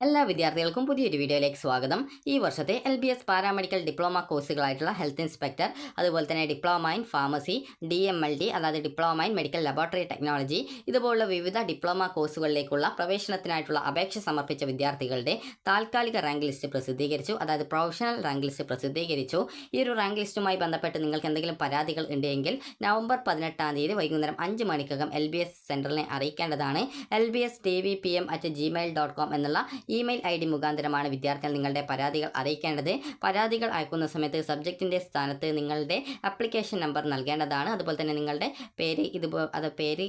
എല്ലാ വിദ്യാർത്ഥികൾക്കും പുതിയൊരു വീഡിയോയിലേക്ക് സ്വാഗതം. ഈ വർഷത്തെ LBS പാരാമെഡിക്കൽ ഡിപ്ലോമ കോഴ്സുകളായിട്ടുള്ള ഹെൽത്ത് ഇൻസ്പെക്ടർ, അതുപോലെ തന്നെ ഡിപ്ലോമ ഇൻ ഫാർമസി, DMLD അതായത് diploma in medical laboratory technology ഇതുപോലുള്ള വിവിധ ഡിപ്ലോമ കോഴ്സുകളിലേക്കുള്ള പ്രവേശനത്തിനായിട്ടുള്ള അപേക്ഷ സമർപ്പിച്ച വിദ്യാർത്ഥികളുടെ താൽക്കാലിക റാങ്ക് ലിസ്റ്റ് പ്രസിദ്ധീകരിച്ചു. അതായത് പ്രൊഫഷണൽ റാങ്ക് ലിസ്റ്റ് പ്രസിദ്ധീകരിച്ചു. ഈ ഒരു റാങ്ക് ലിസ്റ്റുമായി ബന്ധപ്പെട്ട് നിങ്ങൾക്ക് എന്തെങ്കിലും പരാതികൾ ഉണ്ടെങ്കിൽ നവംബർ 18-ാം തീയതി വൈകുന്നേരം 5 മണിക്കകം LBS സെൻറ്ററിനെ അറിയിക്കേണ്ടതാണ്. lbstvpm@gmail.com എന്നുള്ള ഇമെയിൽ ID മുഖാന്തരമാണ് വിദ്യാർത്ഥികൾ നിങ്ങളുടെ പരാതികൾ അറിയിക്കേണ്ടത്. പരാതികൾ അയക്കുന്ന സമയത്ത് സബ്ജക്റ്റിൻ്റെ സ്ഥാനത്ത് നിങ്ങളുടെ ആപ്ലിക്കേഷൻ നമ്പർ നൽകേണ്ടതാണ്. അതുപോലെ തന്നെ നിങ്ങളുടെ പേര്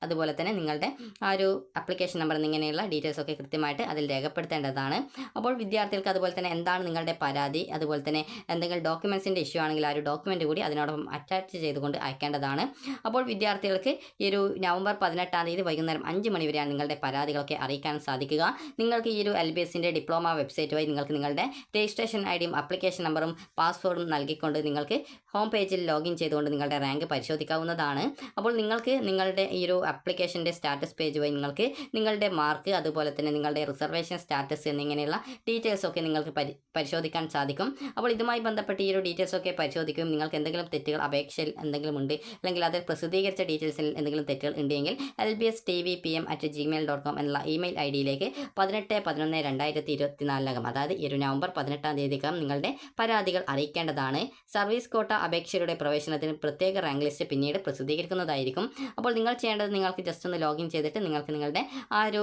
അതുപോലെ തന്നെ നിങ്ങളുടെ ആ ഒരു ആപ്ലിക്കേഷൻ നമ്പർ എന്നിങ്ങനെയുള്ള ഡീറ്റെയിൽസ് ഒക്കെ കൃത്യമായിട്ട് അതിൽ രേഖപ്പെടുത്തേണ്ടതാണ്. അപ്പോൾ വിദ്യാർത്ഥികൾക്ക് അതുപോലെ തന്നെ എന്താണ് നിങ്ങളുടെ പരാതി, അതുപോലെ തന്നെ എന്തെങ്കിലും ഡോക്യുമെൻസിൻ്റെ ഇഷ്യൂ ആണെങ്കിൽ ആ ഒരു ഡോക്യുമെൻ്റ് കൂടി അതിനോടൊപ്പം അറ്റാച്ച് ചെയ്തുകൊണ്ട് അയക്കേണ്ടതാണ്. അപ്പോൾ വിദ്യാർത്ഥികൾക്ക് ഈ ഒരു നവംബർ 18-ാം തീയതി വൈകുന്നേരം 5 മണി വരെയാണ് നിങ്ങളുടെ പരാതികളൊക്കെ അറിയിക്കാൻ സാധിക്കുക. നിങ്ങൾക്ക് ഈ ഒരു LBSൻ്റെ ഡിപ്ലോമ വെബ്സൈറ്റ് വഴി നിങ്ങൾക്ക് നിങ്ങളുടെ രജിസ്ട്രേഷൻ IDയും ആപ്ലിക്കേഷൻ നമ്പറും പാസ്വേഡും നൽകിക്കൊണ്ട് നിങ്ങൾക്ക് ഹോം പേജിൽ ലോഗിൻ ചെയ്തുകൊണ്ട് നിങ്ങളുടെ റാങ്ക് പരിശോധിക്കാവുന്നതാണ്. അപ്പോൾ നിങ്ങൾക്ക് നിങ്ങളുടെ ഈ ഒരു ആപ്ലിക്കേഷൻ്റെ സ്റ്റാറ്റസ് പേജ് വഴി നിങ്ങൾക്ക് നിങ്ങളുടെ മാർക്ക്, അതുപോലെ തന്നെ നിങ്ങളുടെ റിസർവേഷൻ സ്റ്റാറ്റസ് എന്നിങ്ങനെയുള്ള ഡീറ്റെയിൽസൊക്കെ നിങ്ങൾക്ക് പരിശോധിക്കാൻ സാധിക്കും. അപ്പോൾ ഇതുമായി ബന്ധപ്പെട്ട് ഈ ഒരു ഡീറ്റെയിൽസൊക്കെ പരിശോധിക്കും. നിങ്ങൾക്ക് എന്തെങ്കിലും തെറ്റുകൾ അപേക്ഷയിൽ എന്തെങ്കിലും ഉണ്ട്, അല്ലെങ്കിൽ അത് പ്രസിദ്ധീകരിച്ച ഡീറ്റെയിൽസിൽ എന്തെങ്കിലും തെറ്റുകൾ ഉണ്ടെങ്കിൽ lbstvpm@gmail.com എന്നുള്ള ഇമെയിൽ IDയിലേക്ക് 18/11/2024 അതായത് ഈ ഒരു നവംബർ 18-ാം തീയതിക്കകം നിങ്ങളുടെ പരാതികൾ അറിയിക്കേണ്ടതാണ്. സർവീസ് കോട്ട അപേക്ഷയുടെ പ്രവേശനത്തിന് പ്രത്യേക റാങ്ക് ലിസ്റ്റ് പിന്നീട് പ്രസിദ്ധീകരിക്കുന്നതായിരിക്കും. അപ്പോൾ നിങ്ങൾ ചെയ്യേണ്ടത് നിങ്ങൾക്ക് ജസ്റ്റ് ഒന്ന് ലോഗിൻ ചെയ്തിട്ട് നിങ്ങൾക്ക് നിങ്ങളുടെ ആ ഒരു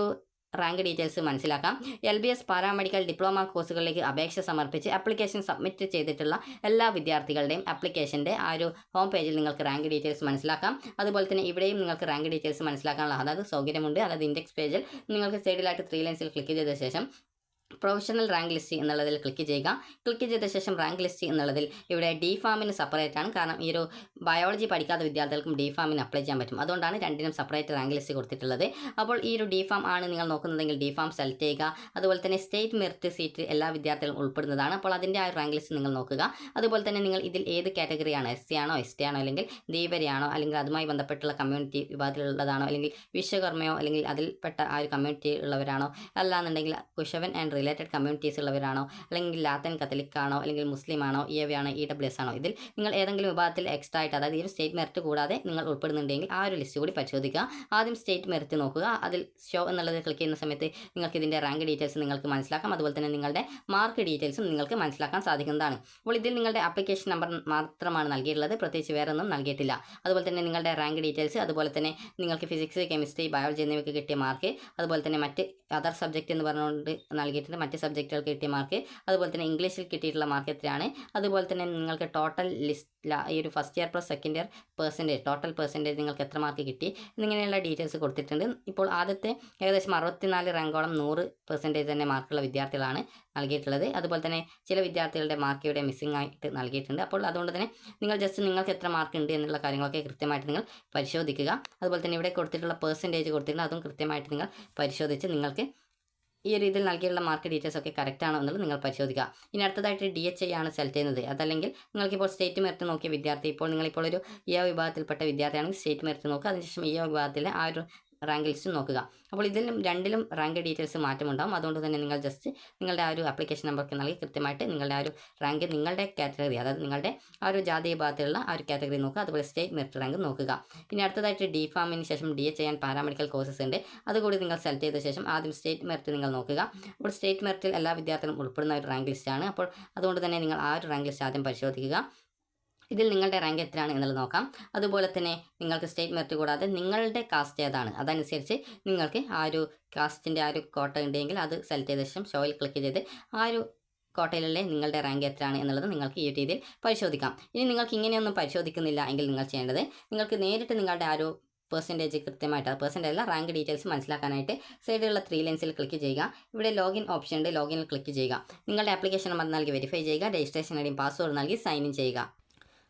റാങ്ക് ഡീറ്റെയിൽസ് മനസ്സിലാക്കാം. LBS പാരാമെഡിക്കൽ ഡിപ്ലോമ കോഴ്സുകളിലേക്ക് അപേക്ഷ സമർപ്പിച്ച് ആപ്ലിക്കേഷൻ സബ്മിറ്റ് ചെയ്തിട്ടുള്ള എല്ലാ വിദ്യാർത്ഥികളുടെയും ആപ്ലിക്കേഷൻ്റെ ആ ഒരു ഹോം പേജിൽ നിങ്ങൾക്ക് റാങ്ക് ഡീറ്റെയിൽസ് മനസ്സിലാക്കാം. അതുപോലെ തന്നെ ഇവിടെയും നിങ്ങൾക്ക് റാങ്ക് ഡീറ്റെയിൽസ് മനസ്സിലാക്കാനുള്ള അതായത് സൗകര്യമുണ്ട്. അതായത് ഇൻഡെക്സ് പേജിൽ നിങ്ങൾക്ക് സൈഡിലായിട്ട് 3 ലൈൻസിൽ ക്ലിക്ക് ചെയ്ത ശേഷം പ്രൊഫഷണൽ റാങ്ക് ലിസ്റ്റ് എന്നുള്ളതിൽ ക്ലിക്ക് ചെയ്യുക. ക്ലിക്ക് ചെയ്ത ശേഷം റാങ്ക് ലിസ്റ്റ് എന്നുള്ളതിൽ ഇവിടെ DPharmന് സെപ്പറേറ്റ് ആണ്. കാരണം ഈ ഒരു ബയോളജി പഠിക്കാത്ത വിദ്യാർത്ഥികൾക്കും DPharmന് അപ്ലൈ ചെയ്യാൻ പറ്റും. അതുകൊണ്ടാണ് രണ്ടിനും സെപ്പറേറ്റ് റാങ്ക് ലിസ്റ്റ് കൊടുത്തിട്ടുള്ളത്. അപ്പോൾ ഈ ഒരു DPharm ആണ് നിങ്ങൾ നോക്കുന്നതെങ്കിൽ DPharm സെലക്ട് ചെയ്യുക. അതുപോലെ തന്നെ സ്റ്റേറ്റ് മെറിറ്റ് സീറ്റ് എല്ലാ വിദ്യാർത്ഥികളും ഉൾപ്പെടുന്നതാണ്. അപ്പോൾ അതിൻ്റെ ആ റാങ്ക് ലിസ്റ്റ് നിങ്ങൾ നോക്കുക. അതുപോലെ തന്നെ നിങ്ങൾ ഇതിൽ ഏത് കാറ്റഗറിയാണ്, SC ആണോ, ST ആണോ, അല്ലെങ്കിൽ ധീവരയാണോ, അല്ലെങ്കിൽ അതുമായി ബന്ധപ്പെട്ടുള്ള കമ്മ്യൂണിറ്റി വിഭാഗത്തിലുള്ളതാണോ, അല്ലെങ്കിൽ വിശ്വകർമ്മയോ, അല്ലെങ്കിൽ അതിൽപ്പെട്ട ആ ഒരു കമ്മ്യൂണിറ്റി ഉള്ളവരാണോ, അല്ലാന്നുണ്ടെങ്കിൽ കുശവൻ ആൻഡ് റിലേറ്റഡ് കമ്മ്യൂണിറ്റീസ് ഉള്ളവരാണോ, അല്ലെങ്കിൽ ലാത്തൻ കത്തലിക് ആണോ, അല്ലെങ്കിൽ മുസ്ലിം ആണോ, EAV ആണോ, EWS ആണോ, ഇതിൽ നിങ്ങൾ ഏതെങ്കിലും വിഭാഗത്തിൽ എക്സ്ട്രാ ആയിട്ട് അതായത് ഈ ഒരു സ്റ്റേറ്റ് മെറിറ്റ് കൂടാതെ നിങ്ങൾ ഉൾപ്പെടുന്നുണ്ടെങ്കിൽ ആ ഒരു ലിസ്റ്റ് കൂടി പരിശോധിക്കുക. ആദ്യം സ്റ്റേറ്റ് മെറിറ്റ് നോക്കുക. അതിൽ ഷോ എന്നുള്ളത് ക്ലിക്ക് ചെയ്യുന്ന സമയത്ത് നിങ്ങൾക്ക് ഇതിൻ്റെ റാങ്ക് ഡീറ്റെയിൽസ് നിങ്ങൾക്ക് മനസ്സിലാക്കാം. അതുപോലെ തന്നെ നിങ്ങളുടെ മാർക്ക് ഡീറ്റെയിൽസും നിങ്ങൾക്ക് മനസ്സിലാക്കാൻ സാധിക്കുന്നതാണ്. അപ്പോൾ ഇതിൽ നിങ്ങളുടെ ആപ്ലിക്കേഷൻ നമ്പർ മാത്രമാണ് നൽകിയിട്ടുള്ളത്, പ്രത്യേകിച്ച് വേറെ ഒന്നും നൽകിയിട്ടില്ല. അതുപോലെ തന്നെ നിങ്ങളുടെ റാങ്ക് ഡീറ്റെയിൽസ്, അതുപോലെ തന്നെ നിങ്ങൾക്ക് ഫിസിക്സ്, കെമിസ്ട്രി, ബയോളജി എന്നിവയ്ക്ക് കിട്ടിയ മാർക്ക്, അതുപോലെ തന്നെ മറ്റ് അതർ സബ്ജക്റ്റ് എന്ന് പറഞ്ഞുകൊണ്ട് നൽകിയിട്ടുണ്ട് മറ്റ് സബ്ജക്റ്റുകൾക്ക് കിട്ടിയ മാർക്ക്, അതുപോലെ തന്നെ ഇംഗ്ലീഷിൽ കിട്ടിയിട്ടുള്ള മാർക്ക് എത്രയാണ്, അതുപോലെ തന്നെ നിങ്ങൾക്ക് ടോട്ടൽ ലിസ്റ്റ് ഈ ഒരു first year plus second year total percentage നിങ്ങൾക്ക് എത്ര മാർക്ക് കിട്ടി എന്നിങ്ങനെയുള്ള ഡീറ്റെയിൽസ് കൊടുത്തിട്ടുണ്ട്. ഇപ്പോൾ ആദ്യത്തെ ഏകദേശം 64 റാങ്കോളം 100% തന്നെ മാർക്കുള്ള വിദ്യാർത്ഥികളാണ് നൽകിയിട്ടുള്ളത്. അതുപോലെ തന്നെ ചില വിദ്യാർത്ഥികളുടെ മാർക്ക് ഇവിടെ മിസ്സിംഗ് ആയിട്ട് നൽകിയിട്ടുണ്ട്. അപ്പോൾ അതുകൊണ്ട് തന്നെ നിങ്ങൾ ജസ്റ്റ് നിങ്ങൾക്ക് എത്ര മാർക്ക് ഉണ്ട് എന്നുള്ള കാര്യങ്ങളൊക്കെ കൃത്യമായിട്ട് നിങ്ങൾ പരിശോധിക്കുക. അതുപോലെ തന്നെ ഇവിടെ കൊടുത്തിട്ടുള്ള പെർസെൻറ്റേജ് കൊടുത്തിട്ടുണ്ട്, അതും കൃത്യമായിട്ട് നിങ്ങൾ പരിശോധിച്ച് നിങ്ങൾക്ക് ഈ ഒരു ഇതിൽ നൽകിയുള്ള മാർക്ക് ഡീറ്റെയിൽസ് ഒക്കെ കറക്റ്റ് ആണോ എന്നുള്ളത് നിങ്ങൾ പരിശോധിക്കുക. ഇനി അടുത്തതായിട്ട് DHI ആണ് സെലക്ട് ചെയ്യുന്നത്. അതല്ലെങ്കിൽ നിങ്ങൾക്കിപ്പോൾ സ്റ്റേറ്റ് മെറിറ്റ് നോക്കിയ വിദ്യാർത്ഥി, നിങ്ങളിപ്പോൾ ഒരു EA വിഭാഗത്തിൽപ്പെട്ട വിദ്യാർത്ഥിയാണെങ്കിൽ സ്റ്റേറ്റ് മെറിറ്റ് നോക്കുക. അതിനുശേഷം EA വിഭാഗത്തിലെ ആ ഒരു റാങ്ക് ലിസ്റ്റ് നോക്കുക. അപ്പോൾ ഇതിലും രണ്ടിലും റാങ്ക് ഡീറ്റെയിൽസ് മാറ്റമുണ്ടാകും. അതുകൊണ്ട് തന്നെ നിങ്ങൾ ജസ്റ്റ് നിങ്ങളുടെ ആ ഒരു ആപ്ലിക്കേഷൻ നമ്പർക്ക് നൽകി കൃത്യമായിട്ട് നിങ്ങളുടെ ആ ഒരു റാങ്ക് നിങ്ങളുടെ കാറ്റഗറി അതായത് നിങ്ങളുടെ ആ ഒരു ജാതി വിഭാഗത്തിലുള്ള ആ ഒരു കാറ്റഗറി നോക്കുക. അതുപോലെ സ്റ്റേറ്റ് മെറിറ്റ് റാങ്ക് നോക്കുക. ഇനി അടുത്തതായിട്ട് DPharmന് ശേഷം DHI ആൻഡ് പാരാമെഡിക്കൽ കോഴ്സസ് ഉണ്ട്. അതുകൂടി നിങ്ങൾ സെലക്ട് ചെയ്ത ശേഷം ആദ്യം സ്റ്റേറ്റ് മെറിറ്റ് നിങ്ങൾ നോക്കുക. അപ്പോൾ സ്റ്റേറ്റ് മെറിറ്റിൽ എല്ലാ വിദ്യാർത്ഥികളും ഉൾപ്പെടുന്ന ഒരു റാങ്ക് ലിസ്റ്റാണ്. അപ്പോൾ അതുകൊണ്ട് തന്നെ നിങ്ങൾ ആ ഒരു റാങ്ക് ലിസ്റ്റ് ആദ്യം പരിശോധിക്കുക. ഇതിൽ നിങ്ങളുടെ റാങ്ക് എത്രയാണ് എന്നുള്ളത് നോക്കാം. അതുപോലെ തന്നെ നിങ്ങൾക്ക് സ്റ്റേറ്റ് മെറിറ്റ് കൂടാതെ നിങ്ങളുടെ കാസ്റ്റ് ഏതാണ് അതനുസരിച്ച് നിങ്ങൾക്ക് ആ ഒരു കാസ്റ്റിൻ്റെ ആ ഒരു കോട്ട ഉണ്ടെങ്കിൽ അത് സെലക്ട് ചെയ്ത ശേഷം ഷോയിൽ ക്ലിക്ക് ചെയ്ത് ആ ഒരു കോട്ടയിലുള്ള നിങ്ങളുടെ റാങ്ക് എത്രയാണ് എന്നുള്ളത് നിങ്ങൾക്ക് ഈ രീതിയിൽ പരിശോധിക്കാം. ഇനി നിങ്ങൾക്ക് ഇങ്ങനെയൊന്നും പരിശോധിക്കുന്നില്ല എങ്കിൽ നിങ്ങൾ ചെയ്യേണ്ടത് നിങ്ങൾക്ക് നേരിട്ട് നിങ്ങളുടെ ആ ഒരു പെർസെൻറ്റേജ് കൃത്യമായിട്ട് പെർസെൻറ്റേജ് അല്ല റാങ്ക് ഡീറ്റെയിൽസ് മനസ്സിലാക്കാനായിട്ട് സൈഡിലുള്ള 3 ലൈൻസിൽ ക്ലിക്ക് ചെയ്യുക. ഇവിടെ ലോഗിൻ ഓപ്ഷൻ ഉണ്ട്, ലോഗിനിൽ ക്ലിക്ക് ചെയ്യുക. നിങ്ങളുടെ ആപ്ലിക്കേഷൻ നമ്പർ നൽകി വെരിഫൈ ചെയ്യുക. രജിസ്ട്രേഷൻ ഐഡിയും പാസ്വേഡ് നൽകി സൈൻ ഇൻ ചെയ്യുക.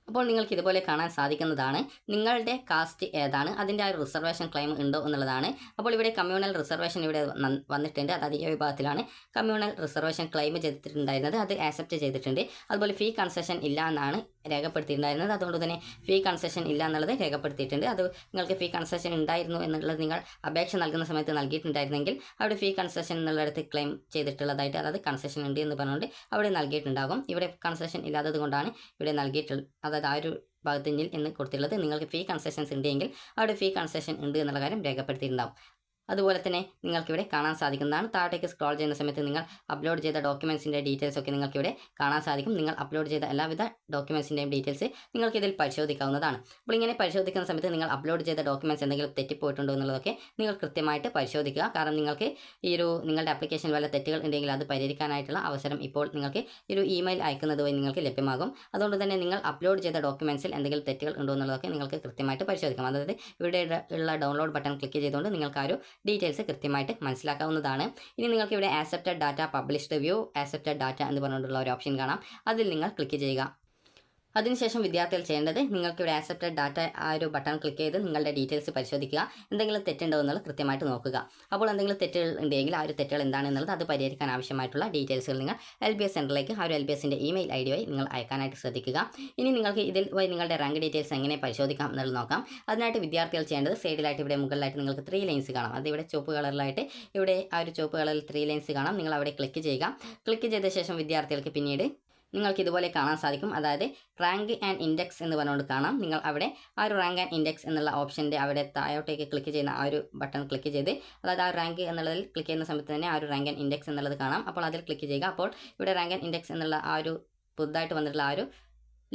അപ്പോൾ നിങ്ങൾക്ക് ഇതുപോലെ കാണാൻ സാധിക്കുന്നതാണ് നിങ്ങളുടെ കാസ്റ്റ് ഏതാണ്, അതിൻ്റെ ആ ഒരു റിസർവേഷൻ ക്ലെയിം ഉണ്ടോ എന്നുള്ളതാണ്. അപ്പോൾ ഇവിടെ കമ്മ്യൂണൽ റിസർവേഷൻ ഇവിടെ വന്നിട്ടുണ്ട്. അതായത് ഈ വിഭാഗത്തിലാണ് കമ്മ്യൂണൽ റിസർവേഷൻ ക്ലെയിം ചെയ്തിട്ടുണ്ടായിരുന്നത്, അത് ആക്സെപ്റ്റ് ചെയ്തിട്ടുണ്ട്. അതുപോലെ ഫീ കൺസെഷൻ ഇല്ല എന്നാണ് രേഖപ്പെടുത്തിയിട്ടുണ്ടായിരുന്നത്. അതുകൊണ്ട് തന്നെ ഫീ കൺസെഷൻ ഇല്ല എന്നുള്ളത് രേഖപ്പെടുത്തിയിട്ടുണ്ട്. അത് നിങ്ങൾക്ക് ഫീ കൺസെഷൻ ഉണ്ടായിരുന്നു എന്നുള്ളത് നിങ്ങൾ അപേക്ഷ നൽകുന്ന സമയത്ത് നൽകിയിട്ടുണ്ടായിരുന്നെങ്കിൽ അവിടെ ഫീ കൺസെഷൻ എന്നുള്ളിടത്ത് ക്ലെയിം ചെയ്തിട്ടുള്ളതായിട്ട്, അതായത് കൺസെഷൻ ഉണ്ട് എന്ന് പറഞ്ഞുകൊണ്ട് അവിടെ നൽകിയിട്ടുണ്ടാകും. ഇവിടെ കൺസെഷൻ ഇല്ലാത്തത് കൊണ്ടാണ് ഇവിടെ നൽകിയിട്ടുള്ളത്, അതായത് ആ ഒരു ഭാഗത്ത് നിൽ എന്ന് കൊടുത്തിട്ടുള്ളത്. നിങ്ങൾക്ക് ഫീ കൺസെഷൻസ് ഉണ്ടെങ്കിൽ അവിടെ ഫീ കൺസെഷൻ ഉണ്ട് എന്നുള്ള കാര്യം രേഖപ്പെടുത്തിയിട്ടുണ്ടാകും. അതുപോലെ തന്നെ നിങ്ങൾക്കിവിടെ കാണാൻ സാധിക്കുന്നതാണ്. താഴേക്ക് സ്ക്രോൾ ചെയ്യുന്ന സമയത്ത് നിങ്ങൾ അപ്ലോഡ് ചെയ്ത ഡോക്യുമെൻസിൻ്റെ ഡീറ്റെയിൽസ് ഒക്കെ നിങ്ങൾക്കിവിടെ കാണാൻ സാധിക്കും. നിങ്ങൾ അപ്ലോഡ് ചെയ്ത എല്ലാവിധ ഡോക്യുമെൻസിൻ്റെയും ഡീറ്റെയിൽസ് നിങ്ങൾക്ക് ഇതിൽ പരിശോധിക്കാവുന്നതാണ്. അപ്പോൾ ഇങ്ങനെ പരിശോധിക്കുന്ന സമയത്ത് നിങ്ങൾ അപ്ലോഡ് ചെയ്ത ഡോക്യുമെൻറ്റ്സ് എന്തെങ്കിലും തെറ്റിപ്പോയിട്ടുണ്ടോ എന്നുള്ളതൊക്കെ നിങ്ങൾ കൃത്യമായിട്ട് പരിശോധിക്കുക. കാരണം നിങ്ങൾക്ക് നിങ്ങളുടെ ആപ്ലിക്കേഷനിൽ വല്ല തെറ്റുകൾ ഉണ്ടെങ്കിൽ അത് പരിഹരിക്കാനായിട്ടുള്ള അവസരം ഇപ്പോൾ നിങ്ങൾക്ക് ഇമെയിൽ അയക്കുന്നത് വഴി നിങ്ങൾക്ക് ലഭ്യമാകും. അതുകൊണ്ട് തന്നെ നിങ്ങൾ അപ്ലോഡ് ചെയ്ത ഡോക്യുമെൻറ്റ്സിൽ എന്തെങ്കിലും തെറ്റുകൾ ഉണ്ടോ എന്നുള്ളതൊക്കെ നിങ്ങൾക്ക് കൃത്യമായിട്ട് പരിശോധിക്കാം. അതായത് ഇവിടെ ഉള്ള ഡൗൺലോഡ് ബട്ടൺ ക്ലിക്ക് ചെയ്തുകൊണ്ട് നിങ്ങൾക്ക് ആ ഒരു ഡീറ്റെയിൽസ് കൃത്യമായിട്ട് മനസ്സിലാക്കാവുന്നതാണ്. ഇനി നിങ്ങൾക്ക് ഇവിടെ accepted data published view accepted data എന്ന് പറഞ്ഞുകൊണ്ടുള്ള ഒരു ഓപ്ഷൻ കാണാം. അതിൽ നിങ്ങൾ ക്ലിക്ക് ചെയ്യുക. അതിനുശേഷം വിദ്യാർത്ഥികൾ ചെയ്യേണ്ടത് നിങ്ങൾക്കിവിടെ ആക്സെപ്റ്റഡ് ഡാറ്റ ആ ഒരു ബട്ടൺ ക്ലിക്ക് ചെയ്ത് നിങ്ങളുടെ ഡീറ്റെയിൽസ് പരിശോധിക്കുക. എന്തെങ്കിലും തെറ്റുണ്ടോ എന്നുള്ളത് കൃത്യമായിട്ട് നോക്കുക. അപ്പോൾ എന്തെങ്കിലും തെറ്റുകൾ ഉണ്ടെങ്കിൽ ആ ഒരു തെറ്റുകൾ എന്താണെന്നുള്ളത് അത് പരിഹരിക്കാൻ ആവശ്യമായിട്ടുള്ള ഡീറ്റെയിൽസുകൾ നിങ്ങൾ LBS സെൻറ്ററിലേക്ക് ആ ഒരു LBSൻ്റെ ഇമെയിൽ ID വഴി നിങ്ങൾ അയക്കാനായിട്ട് ശ്രദ്ധിക്കുക. ഇനി നിങ്ങൾക്ക് ഇതിൽ വഴി നിങ്ങളുടെ റാങ്ക് ഡീറ്റെയിൽസ് എങ്ങനെ പരിശോധിക്കാം എന്നുള്ളത് നോക്കാം. അതിനായിട്ട് വിദ്യാർത്ഥികൾ ചെയ്യേണ്ടത് സൈഡിലായിട്ട് ഇവിടെ മുകളിലായിട്ട് നിങ്ങൾക്ക് 3 ലൈൻസ് കാണാം. അത് ഇവിടെ ചുവപ്പ് കളറിലായിട്ട് ഇവിടെ ആ ഒരു ചുവപ്പ് കളറിൽ 3 ലൈൻസ് കാണാം. നിങ്ങൾ അവിടെ ക്ലിക്ക് ചെയ്യുക. ക്ലിക്ക് ചെയ്ത ശേഷം വിദ്യാർത്ഥികൾക്ക് പിന്നീട് നിങ്ങൾക്ക് ഇതുപോലെ കാണാൻ സാധിക്കും. അതായത് റാങ്ക് ആൻഡ് ഇൻഡെക്സ് എന്ന് പറഞ്ഞുകൊണ്ട് കാണാം. നിങ്ങൾ അവിടെ ആ ഒരു റാങ്ക് ആൻഡ് ഇൻഡെക്സ് എന്നുള്ള ഓപ്ഷൻ്റെ അവിടെ താഴോട്ടേക്ക് ക്ലിക്ക് ചെയ്യുന്ന ആ ഒരു ബട്ടൺ ക്ലിക്ക് ചെയ്ത്, അതായത് ആ റാങ്ക് എന്നുള്ളതിൽ ക്ലിക്ക് ചെയ്യുന്ന സമയത്ത് തന്നെ ആ ഒരു റാങ്ക് ആൻഡ് ഇൻഡെക്സ് എന്നുള്ളത് കാണാം. അപ്പോൾ അതിൽ ക്ലിക്ക് ചെയ്യുക. അപ്പോൾ ഇവിടെ റാങ്ക് ആൻഡ് ഇൻഡെക്സ് എന്നുള്ള ആ ഒരു പുതുതായിട്ട് വന്നിട്ടുള്ള ആ ഒരു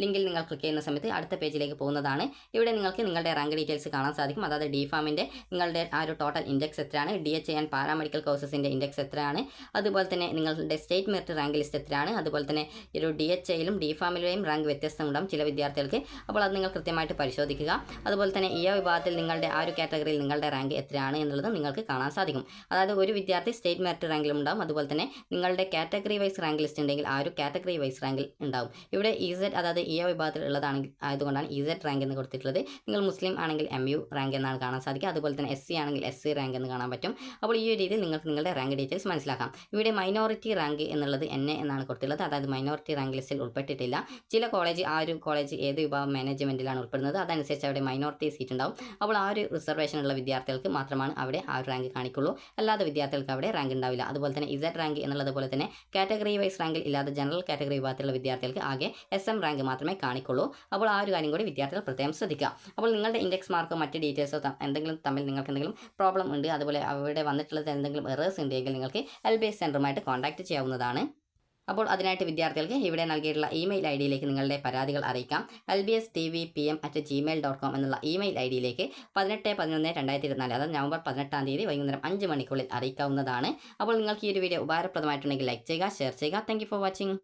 ലിങ്കിൽ നിങ്ങൾ ക്ലിക്ക് ചെയ്യുന്ന സമയത്ത് അടുത്ത പേജിലേക്ക് പോകുന്നതാണ്. ഇവിടെ നിങ്ങൾക്ക് നിങ്ങളുടെ റാങ്ക് ഡീറ്റെയിൽസ് കാണാൻ സാധിക്കും. അതായത് DPharmൻ്റെ നിങ്ങളുടെ ആ ഒരു ടോട്ടൽ ഇൻഡെക്സ് എത്രയാണ്, DH ആൻഡ് പാരാമെഡിക്കൽ കോഴ്സസിൻ്റെ ഇൻഡെക്സ് എത്രയാണ്, അതുപോലെ തന്നെ നിങ്ങളുടെ സ്റ്റേറ്റ് മെറിറ്റ് റാങ്ക് ലിസ്റ്റ് എത്രയാണ്, അതുപോലെ തന്നെ ഒരു DHയിലും DPharmയിലെയും റാങ്ക് വ്യത്യസ്തമുണ്ടാകും ചില വിദ്യാർത്ഥികൾക്ക്. അപ്പോൾ അത് നിങ്ങൾ കൃത്യമായിട്ട് പരിശോധിക്കുക. അതുപോലെ തന്നെ ഈ വിഭാഗത്തിൽ നിങ്ങളുടെ ആ ഒരു കാറ്റഗറിയിൽ നിങ്ങളുടെ റാങ്ക് എത്രയാണ് എന്നുള്ളത് നിങ്ങൾക്ക് കാണാൻ സാധിക്കും. അതായത് ഒരു വിദ്യാർത്ഥി സ്റ്റേറ്റ് മെറിറ്റ് റാങ്കിലും ഉണ്ടാകും. അതുപോലെ തന്നെ നിങ്ങളുടെ കാറ്റഗറി വൈസ് റാങ്ക് ലിസ്റ്റ് ഉണ്ടെങ്കിൽ ആ ഒരു കാറ്റഗറി വൈസ് റാങ്കിൽ ഉണ്ടാകും. ഇവിടെ EZ അതായത് വിഭാഗത്തിൽ ഉള്ളതാണെങ്കിൽ ആയതുകൊണ്ടാണ് EZ റാങ്ക് എന്ന് കൊടുത്തിട്ടുള്ളത്. നിങ്ങൾ മുസ്ലിം ആണെങ്കിൽ MU റാങ്ക് എന്നാണ് കാണാൻ സാധിക്കുക. അതുപോലെ തന്നെ SC ആണെങ്കിൽ SC റാങ്ക് എന്ന് കാണാൻ പറ്റും. അപ്പോൾ ഈ ഒരു രീതിയിൽ നിങ്ങൾക്ക് നിങ്ങളുടെ റാങ്ക് ഡീറ്റെയിൽസ് മനസ്സിലാക്കാം. ഇവിടെ മൈനോറിറ്റി റാങ്ക് എന്നുള്ളത് NA എന്നാണ് കൊടുത്തിട്ടുള്ളത്. അതായത് മൈനോറിറ്റി റാങ്ക് ലിസ്റ്റിൽ ഉൾപ്പെട്ടിട്ടില്ല. ചില കോളേജ് ആ ഒരു കോളേജ് ഏത് വിഭാഗം മാനേജ്മെൻറ്റിലാണ് ഉൾപ്പെടുന്നത് അതനുസരിച്ച് അവിടെ മൈനോറിറ്റി സീറ്റ് ഉണ്ടാവും. അപ്പോൾ ആ ഒരു റിസർവേഷൻ ഉള്ള വിദ്യാർത്ഥികൾക്ക് മാത്രമാണ് അവിടെ ആ ഒരു റാങ്ക് കാണിക്കുള്ളൂ. അല്ലാതെ വിദ്യാർത്ഥികൾക്ക് അവിടെ റാങ്ക് ഉണ്ടാവില്ല. അതുപോലെ തന്നെ Z റാങ്ക് എന്നുള്ളത് പോലെ തന്നെ കാറ്റഗറി വൈസ് റാങ്കിൽ ഇല്ലാതെ ജനറൽ കാറ്റഗറി വിഭാഗത്തിലുള്ള വിദ്യാർത്ഥികൾക്ക് ആകെ SM റാങ്ക് മാത്രമേ കാണിക്കുള്ളൂ. അപ്പോൾ ആ ഒരു കാര്യം കൂടി വിദ്യാർത്ഥികൾ പ്രത്യേകം ശ്രദ്ധിക്കുക. അപ്പോൾ നിങ്ങളുടെ ഇൻഡെക്സ് മാർക്കോ മറ്റ് ഡീറ്റെയിൽസോ എന്തെങ്കിലും തമ്മിൽ നിങ്ങൾക്ക് എന്തെങ്കിലും പ്രോബ്ലം ഉണ്ട്, അതുപോലെ അവിടെ വന്നിട്ടുള്ളത് എന്തെങ്കിലും എറേഴ്സ് ഉണ്ടെങ്കിൽ നിങ്ങൾക്ക് LBS സെൻറ്ററുമായിട്ട് കോൺടാക്ട് ചെയ്യാവുന്നതാണ്. അപ്പോൾ അതിനായിട്ട് വിദ്യാർത്ഥികൾക്ക് ഇവിടെ നൽകിയിട്ടുള്ള ഇമെയിൽ IDയിലേക്ക് നിങ്ങളുടെ പരാതികൾ അറിയിക്കാം. lbstvpm@gmail.com എന്നുള്ള ഇമെയിൽ IDയിലേക്ക് 18/11/2024 അതായത് നവംബർ 18-ാം തീയതി വൈകുന്നേരം 5 മണിക്കുള്ളിൽ അറിയിക്കാവുന്നതാണ്. അപ്പോൾ നിങ്ങൾക്ക് ഈ ഒരു വീഡിയോ ഉപകാരപ്രദമായിട്ടുണ്ടെങ്കിൽ ലൈക്ക് ചെയ്യുക, ഷെയർ ചെയ്യുക. Thank you for watching.